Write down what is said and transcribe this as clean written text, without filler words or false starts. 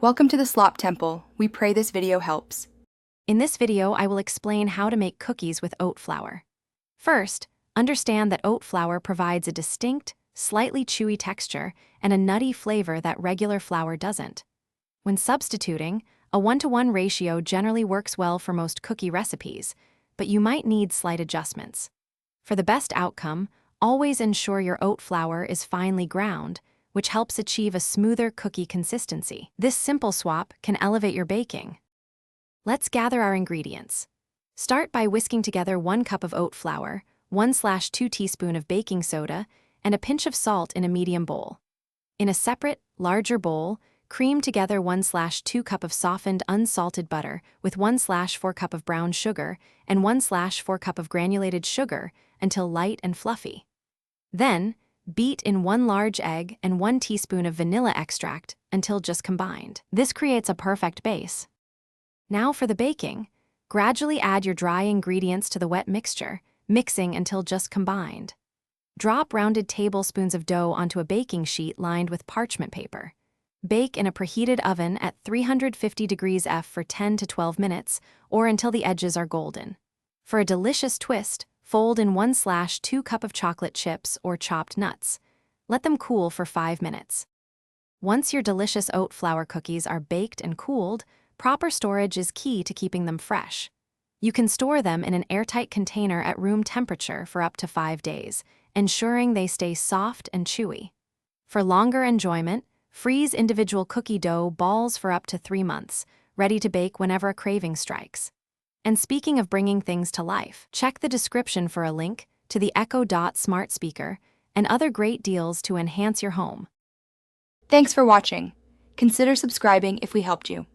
Welcome to the Slop Temple. We pray this video helps. In this video, I will explain how to make cookies with oat flour. First, understand that oat flour provides a distinct, slightly chewy texture and a nutty flavor that regular flour doesn't. When substituting, a 1-to-1 ratio generally works well for most cookie recipes, but you might need slight adjustments. For the best outcome, always ensure your oat flour is finely ground, which helps achieve a smoother cookie consistency. This simple swap can elevate your baking. Let's gather our ingredients. Start by whisking together 1 cup of oat flour, 1/2 teaspoon of baking soda, and a pinch of salt in a medium bowl. In a separate, larger bowl, cream together 1/2 cup of softened unsalted butter with 1/4 cup of brown sugar and 1/4 cup of granulated sugar until light and fluffy. Then, beat in 1 large egg and 1 teaspoon of vanilla extract until just combined. This creates a perfect base. Now for the baking, gradually add your dry ingredients to the wet mixture, mixing until just combined. Drop rounded tablespoons of dough onto a baking sheet lined with parchment paper. Bake in a preheated oven at 350 degrees F for 10 to 12 minutes or until the edges are golden. For a delicious twist, fold in 1/2 cup of chocolate chips or chopped nuts. Let them cool for 5 minutes. Once your delicious oat flour cookies are baked and cooled, proper storage is key to keeping them fresh. You can store them in an airtight container at room temperature for up to 5 days, ensuring they stay soft and chewy. For longer enjoyment, freeze individual cookie dough balls for up to 3 months, ready to bake whenever a craving strikes. And speaking of bringing things to life, check the description for a link to the Echo Dot smart speaker and other great deals to enhance your home. Thanks for watching. Consider subscribing if we helped you.